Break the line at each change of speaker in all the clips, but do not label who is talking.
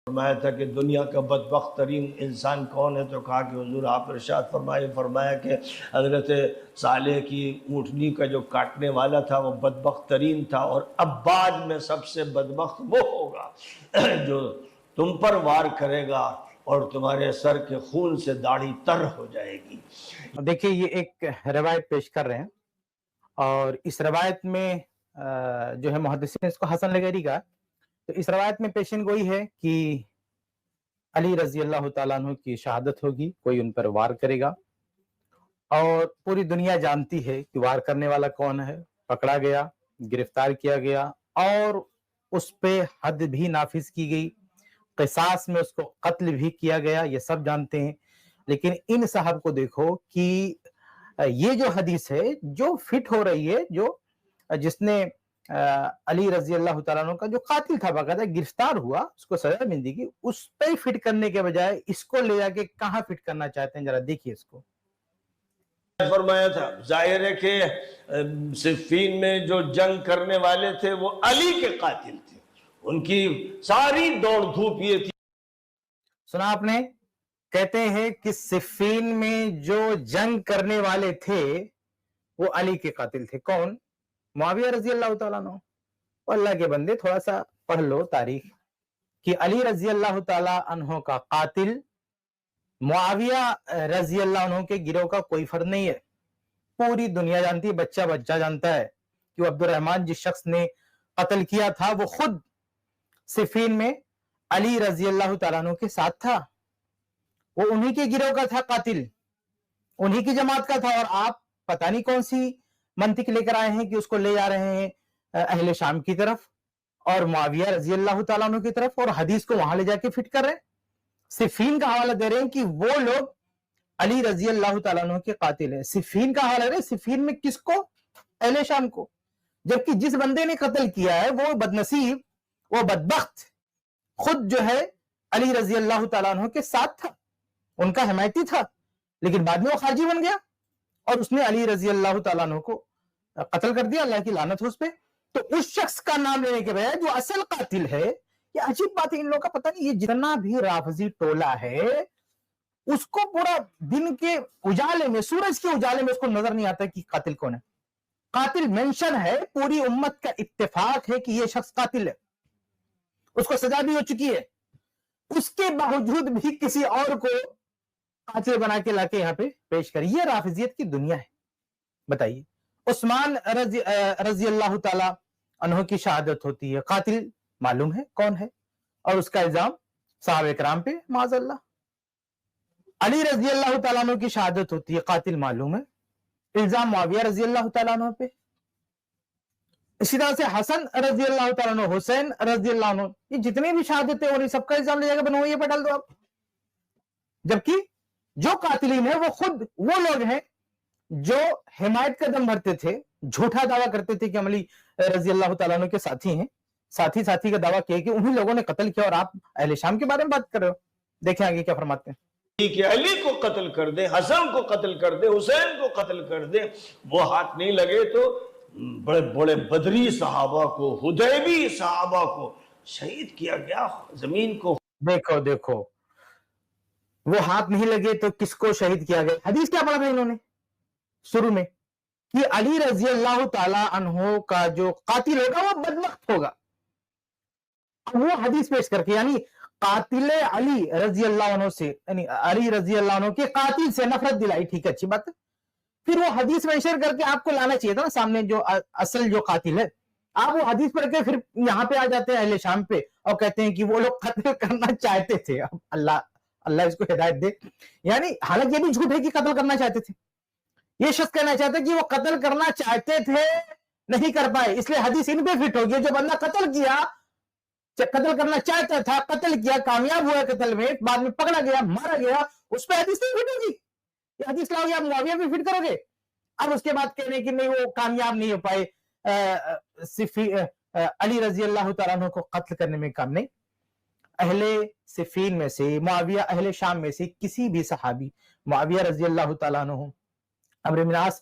فرمایا تھا کہ دنیا کا بدبخت ترین انسان کون ہے، تو کہا کہ حضور آپ ارشاد فرمایا کہ حضرت صالح کی اونٹنی کا جو کاٹنے والا تھا وہ بدبخت ترین تھا، اور اب بعد میں سب سے بدبخت وہ ہوگا جو تم پر وار کرے گا اور تمہارے سر کے خون سے داڑھی تر ہو جائے گی۔
دیکھیے یہ ایک روایت پیش کر رہے ہیں، اور اس روایت میں جو ہے محدثین اس کو حسن لغیری کا، تو اس روایت میں پیشن گوئی ہے کہ علی رضی اللہ تعالیٰ عنہ کی شہادت ہوگی، کوئی ان پر وار کرے گا، اور پوری دنیا جانتی ہے کہ وار کرنے والا کون ہے، پکڑا گیا، گرفتار کیا گیا، اور اس پہ حد بھی نافذ کی گئی، قصاص میں اس کو قتل بھی کیا گیا، یہ سب جانتے ہیں۔ لیکن ان صاحب کو دیکھو کہ یہ جو حدیث ہے جو فٹ ہو رہی ہے، جو جس نے علی رضی اللہ تعالیٰ عنہ کا جو قاتل تھا باقاعدہ گرفتار ہوا، اس کو سزا ملی گی، اس پہ فٹ کرنے کے بجائے اس کو لے جا کے کہاں فٹ کرنا چاہتے ہیں، ذرا دیکھیے اس کو۔
فرمایا تھا ظاہر ہے کہ صفین میں جو جنگ کرنے والے تھے وہ علی کے قاتل تھے، ان کی ساری دوڑ دھوپ یہ تھی۔
سنا آپ نے، کہتے ہیں کہ صفین میں جو جنگ کرنے والے تھے وہ علی کے قاتل تھے۔ کون؟ معاویہ رضی اللہ تعالیٰ عنہ۔ اللہ کے بندے تھوڑا سا پڑھ لو تاریخ، کہ علی رضی اللہ تعالیٰ عنہ کا قاتل معاویہ رضی اللہ عنہ کے گروہ کا کوئی فرد نہیں ہے۔ پوری دنیا جانتی ہے، بچہ بچہ جانتا ہے کہ وہ عبد الرحمن جس شخص نے قتل کیا تھا وہ خود صفین میں علی رضی اللہ تعالیٰ عنہ کے ساتھ تھا، وہ انہی کے گروہ کا تھا قاتل، انہی کی جماعت کا تھا، اور آپ پتہ نہیں کون سی منطق لے کر آئے ہیں کہ اس کو لے جا رہے ہیں اہل شام کی طرف اور معاویہ رضی اللہ تعالیٰ عنہ کی طرف، اور حدیث کو وہاں لے جا کے فٹ کر رہے ہیں، صفین کا حوالہ دے رہے ہیں کہ وہ لوگ علی رضی اللہ تعالیٰ عنہ کے قاتل ہیں۔ صفین کا حوالہ دے رہے ہیں، صفین میں کس کو؟ اہل شام کو، جبکہ جس بندے نے قتل کیا ہے وہ بدنصیب، وہ بدبخت خود جو ہے علی رضی اللہ تعالیٰ عنہ کے ساتھ تھا، ان کا حمایتی تھا، لیکن بعد میں وہ خارجی بن گیا اور اس نے علی رضی اللہ تعالیٰ عنہ کو قتل کر دیا، اللہ کی لعنت ہو اس پہ۔ تو اس شخص کا نام لینے کے بجائے جو اصل قاتل ہے، یہ عجیب بات ہے، ان لوگوں کا پتہ نہیں، یہ جتنا بھی رافضی ٹولہ ہے اس کو پورا دن کے اجالے میں، سورج کے اجالے میں اس کو نظر نہیں آتا کہ قاتل کون ہے۔ قاتل مینشن ہے، پوری امت کا اتفاق ہے کہ یہ شخص قاتل ہے، اس کو سزا بھی ہو چکی ہے، اس کے باوجود بھی کسی اور کو قاتل بنا کے لا کے یہاں پہ پیش کری۔ یہ رافضیت کی دنیا ہے۔ بتائیے، عثمان رضی اللہ تعالیٰ عنہ کی شہادت ہوتی ہے، قاتل معلوم ہے کون ہے، اور اس کا الزام صحابہ کرام پہ معاذ اللہ۔ علی رضی اللہ تعالیٰ عنہ کی شہادت ہوتی ہے، قاتل معلوم ہے، الزام معاویہ رضی اللہ تعالیٰ عنہ پہ۔ اسی طرح سے حسن رضی اللہ تعالیٰ عنہ، حسین رضی اللہ عنہ، یہ جتنی بھی شہادتیں ہو رہی سب کا الزام لے جا کے بنوائیے پہ ڈال دو آپ، جبکہ جو قاتلین ہیں وہ خود وہ لوگ ہیں جو حمایت کا دم بھرتے تھے، جھوٹا دعویٰ کرتے تھے کہ ہم علی رضی اللہ تعالیٰ عنہ کے ساتھی ہیں، ساتھی کا دعویٰ کیا کہ انہی لوگوں نے قتل کیا، اور آپ اہل شام کے بارے میں بات کر رہے ہو۔ دیکھیں آگے کیا فرماتے ہیں،
کہ علی کو قتل کر دے، حسن کو قتل کر دے، حسین کو قتل کر دے، وہ ہاتھ نہیں لگے تو بڑے بڑے بدری صحابہ کو، حدیبی صحابہ کو شہید کیا گیا، زمین کو۔
دیکھو وہ ہاتھ نہیں لگے تو کس کو شہید کیا گیا؟ حدیث کیا پڑھا تھا انہوں نے شروع میں، کہ علی رضی اللہ تعالی عنہ کا جو قاتل ہوگا وہ بدبخت ہوگا۔ اب وہ حدیث پیش کر کے، یعنی قاتل علی رضی اللہ عنہ سے، یعنی علی رضی اللہ عنہ کے قاتل سے نفرت دلائی، ٹھیک ہے، اچھی بات ہے۔ پھر وہ حدیث مینشن کر کے آپ کو لانا چاہیے تھا نا سامنے جو اصل جو قاتل ہے، آپ وہ حدیث پڑھ کے پھر یہاں پہ آ جاتے ہیں اہل شام پہ اور کہتے ہیں کہ وہ لوگ قتل کرنا چاہتے تھے۔ اب اللہ اس کو ہدایت دے، یعنی حالانکہ یہ بھی جھوٹ ہے کہ قتل کرنا چاہتے تھے، یہ شخص کہنا چاہتا ہے کہ وہ قتل کرنا چاہتے تھے نہیں کر پائے، اس لیے حدیث ان پہ فٹ ہوگی۔ جو بندہ قتل کیا، قتل کرنا چاہتا تھا، قتل کیا، کامیاب ہوا قتل میں، بعد میں پکڑا گیا، مارا گیا، اس پہ حدیث نہیں فٹ ہوگی۔ یہ حدیث لاؤ گے آپ معاویہ پہ فٹ کرو گے، اب اس کے بعد کہنے کہ نہیں وہ کامیاب نہیں ہو پائے، علی رضی اللہ تعالیٰ عنہ کو قتل کرنے میں کام نہیں۔ اہل صفین میں سے، معاویہ اہل شام میں سے کسی بھی صحابی، معاویہ رضی اللہ تعالیٰ عنہ، عمرو بن عاص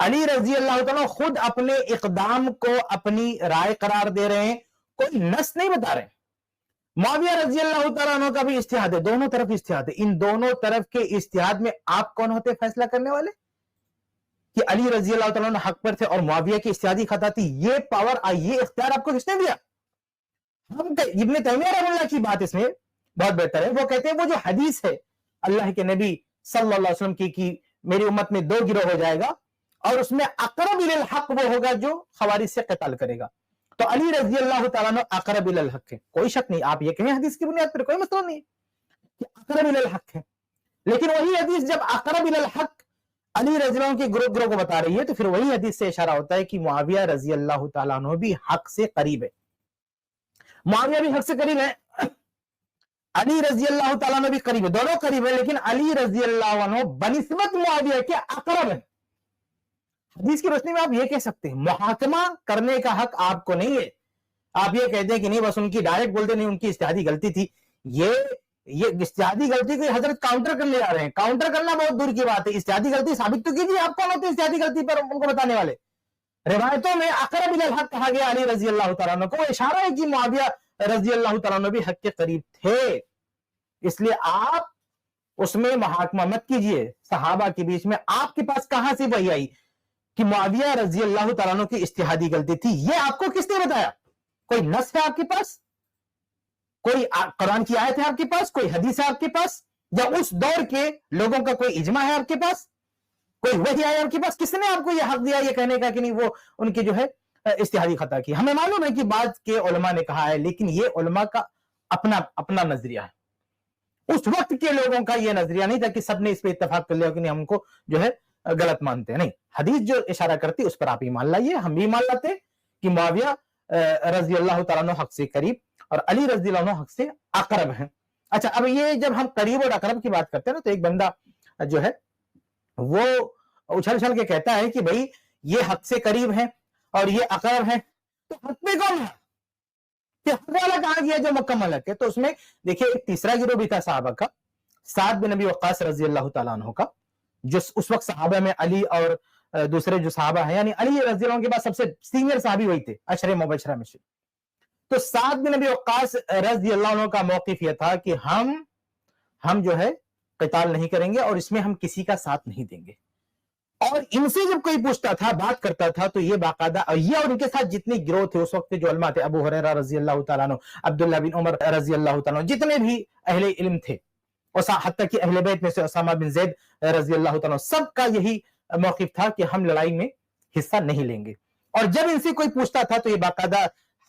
علی رضی اللہ تعالیٰ خود اپنے اقدام کو اپنی رائے قرار دے رہے ہیں, کوئی نص نہیں بتا رہے. معاویہ رضی اللہ تعالیٰ عنہ کا بھی اجتہاد ہے, دونوں طرف اجتہاد ہے. ان دونوں طرف کے اجتہاد میں آپ کون ہوتے فیصلہ کرنے والے کہ علی رضی اللہ تعالیٰ عنہ حق پر تھے اور معاویہ کی اجتہادی خطا تھی؟ یہ پاور, یہ اختیار آپ کو کس نے دیا؟ ہم ابن تیمیہ رحمہ اللہ کی بات اس میں بہت بہتر ہے. وہ کہتے ہیں وہ جو حدیث ہے اللہ کے نبی صلی اللہ علیہ وسلم کی کہ میری امت میں 2 گروہ ہو جائے گا اور اس میں اقرب الی الحق وہ ہوگا جو خوارج سے قتال کرے گا, تو علی رضی اللہ تعالیٰ عنہ اقرب الی الحق ہے, کوئی شک نہیں. آپ یہ کہیں حدیث کی بنیاد پر, کوئی مسئلہ نہیں کہ اقرب الی الحق ہے. لیکن وہی حدیث جب اقرب الی الحق علی رضی اللہ عنہ کے گروہ کو بتا رہی ہے تو پھر وہی حدیث سے اشارہ ہوتا ہے کہ معاویہ رضی اللہ تعالیٰ عنہ بھی حق سے قریب ہے. معاویہ بھی حق سے قریب ہے, علی رضی اللہ تعالیٰ عنہ بھی قریب ہے, دونوں قریب ہے, لیکن علی رضی اللہ عنہ بنسبت معاویہ کے اقرب ہے. حدیث کی روشنی میں آپ یہ کہہ سکتے ہیں محاکمہ کرنے کا حق آپ کو نہیں ہے. آپ یہ کہتے ہیں کہ نہیں بس ان کی ڈائریکٹ بولتے نہیں, ان کی اجتہادی غلطی تھی. یہ اجتہادی غلطی کو حضرت کاؤنٹر کرنے جا رہے ہیں. کاؤنٹر کرنا بہت دور کی بات ہے, اجتہادی غلطی ثابت تو کیجیے. آپ کون ہوتے ہیں اجتہادی غلطی پر ان کو بتانے والے؟ روایتوں میں اقرب الی الحق کہا گیا علی رضی اللہ تعالیٰ عنہ کو, اشارہ ہے کہ معاویہ رضی اللہ تعالیٰ عنہ بھی حق کے قریب تھے. اس لیے آپ اس میں محاکمہ مت کیجئے صحابہ کے بیچ میں. آپ کے پاس کہاں سے وحی آئی کہ معاویہ رضی اللہ تعالیٰ عنہ کی اجتہادی غلطی تھی؟ یہ آپ کو کس نے بتایا؟ کوئی نص ہے آپ کے پاس؟ کوئی قرآن کی آیت ہے آپ کے پاس؟ کوئی حدیث ہے آپ کے پاس؟ یا اس دور کے لوگوں کا کوئی اجماع ہے آپ کے پاس؟ کوئی وحی آیا آپ کے پاس؟ کس نے آپ کو یہ حق دیا یہ کہنے کا کہ نہیں وہ ان کی جو ہے اجتہادی خطا کی؟ ہمیں معلوم ہے کہ بعض کے علماء نے کہا ہے, لیکن یہ علماء کا اپنا نظریہ ہے. اس وقت کے لوگوں کا یہ نظریہ نہیں تھا کہ سب نے اس پہ اتفاق کر لیا کہ نہیں ہم کو جو ہے غلط مانتے ہیں. نہیں, حدیث جو اشارہ کرتی اس پر آپ ایمان لائیے. ہم بھی ایمان لاتے کہ معاویہ رضی اللہ تعالیٰ عنہ حق سے قریب اور علی رضی اللہ عنہ حق سے اقرب ہیں. اچھا, اب یہ جب ہم قریب اور اقرب کی بات کرتے ہیں نا, تو ایک بندہ جو ہے وہ اچھل اچھل کے کہتا ہے کہ بھئی یہ حق سے قریب ہے اور یہ اقرب ہے, تو حق میں کون ہے کہ حق والا کہاں گیا جو مکمل حق ہے؟ تو اس میں دیکھیے ایک تیسرا گروہ بھی تھا صحابہ کا, سعد بن ابی وقاص رضی اللہ تعالیٰ عنہ کا, جو اس وقت صحابہ میں علی اور دوسرے جو صحابہ ہیں, یعنی علی رضی اللہ عنہ کے بعد سب سے سینئر صحابی وہی تھے عشرہ مبشرہ میں سے. تو سعد بن ابی وقاص رضی اللہ عنہ کا موقف یہ تھا کہ ہم جو ہے قتال نہیں کریں گے اور اس میں ہم کسی کا ساتھ نہیں دیں گے. اور ان سے جب کوئی پوچھتا تھا, بات کرتا تھا, تو یہ باقاعدہ یہ اور ان کے ساتھ جتنے گروہ تھے اس وقت جو علماء تھے, ابو ہریرہ رضی اللہ تعالیٰ عنہ, عبداللہ بن عمر رضی اللہ تعالیٰ عنہ, جتنے بھی اہل علم تھے, اور حتیٰ کہ اہل بیت میں سے اسامہ بن زید رضی اللہ تعالیٰ عنہ, سب کا یہی موقف تھا کہ ہم لڑائی میں حصہ نہیں لیں گے. اور جب ان سے کوئی پوچھتا تھا تو یہ باقاعدہ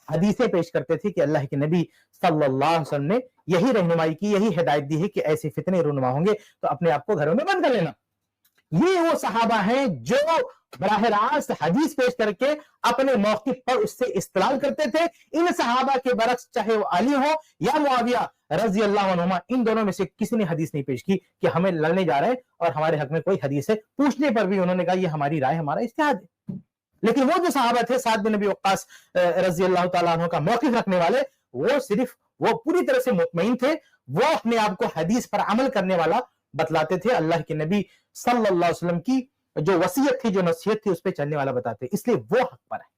حدیثیں پیش کرتے تھے کہ اللہ کے نبی صلی اللہ علیہ وسلم نے یہی رہنمائی کی, یہی ہدایت دی ہے کہ ایسے فتنے رونما ہوں گے تو اپنے آپ کو گھروں میں بند کر لینا. یہ وہ صحابہ ہیں جو براہ راست حدیث پیش کر کے اپنے موقف پر اس سے استدلال کرتے تھے. ان صحابہ کے برعکس چاہے وہ علی ہو یا معاویہ رضی اللہ عنہما, ان دونوں میں سے کسی نے حدیث نہیں پیش کی کہ ہمیں لڑنے جا رہے ہیں اور ہمارے حق میں کوئی حدیث ہے. پوچھنے پر بھی انہوں نے کہا یہ ہماری رائے, ہمارا اجتہاد ہے. لیکن وہ جو صحابہ تھے سعد بن ابی وقاص رضی اللہ تعالیٰ عنہ کا موقف رکھنے والے, وہ پوری طرح سے مطمئن تھے, وہ اپنے آپ کو حدیث پر عمل کرنے والا بتلاتے تھے, اللہ کے نبی صلی اللہ علیہ وسلم کی جو وصیت تھی, جو نصیحت تھی, اس پہ چلنے والا بتاتے, اس لیے وہ حق پر ہے.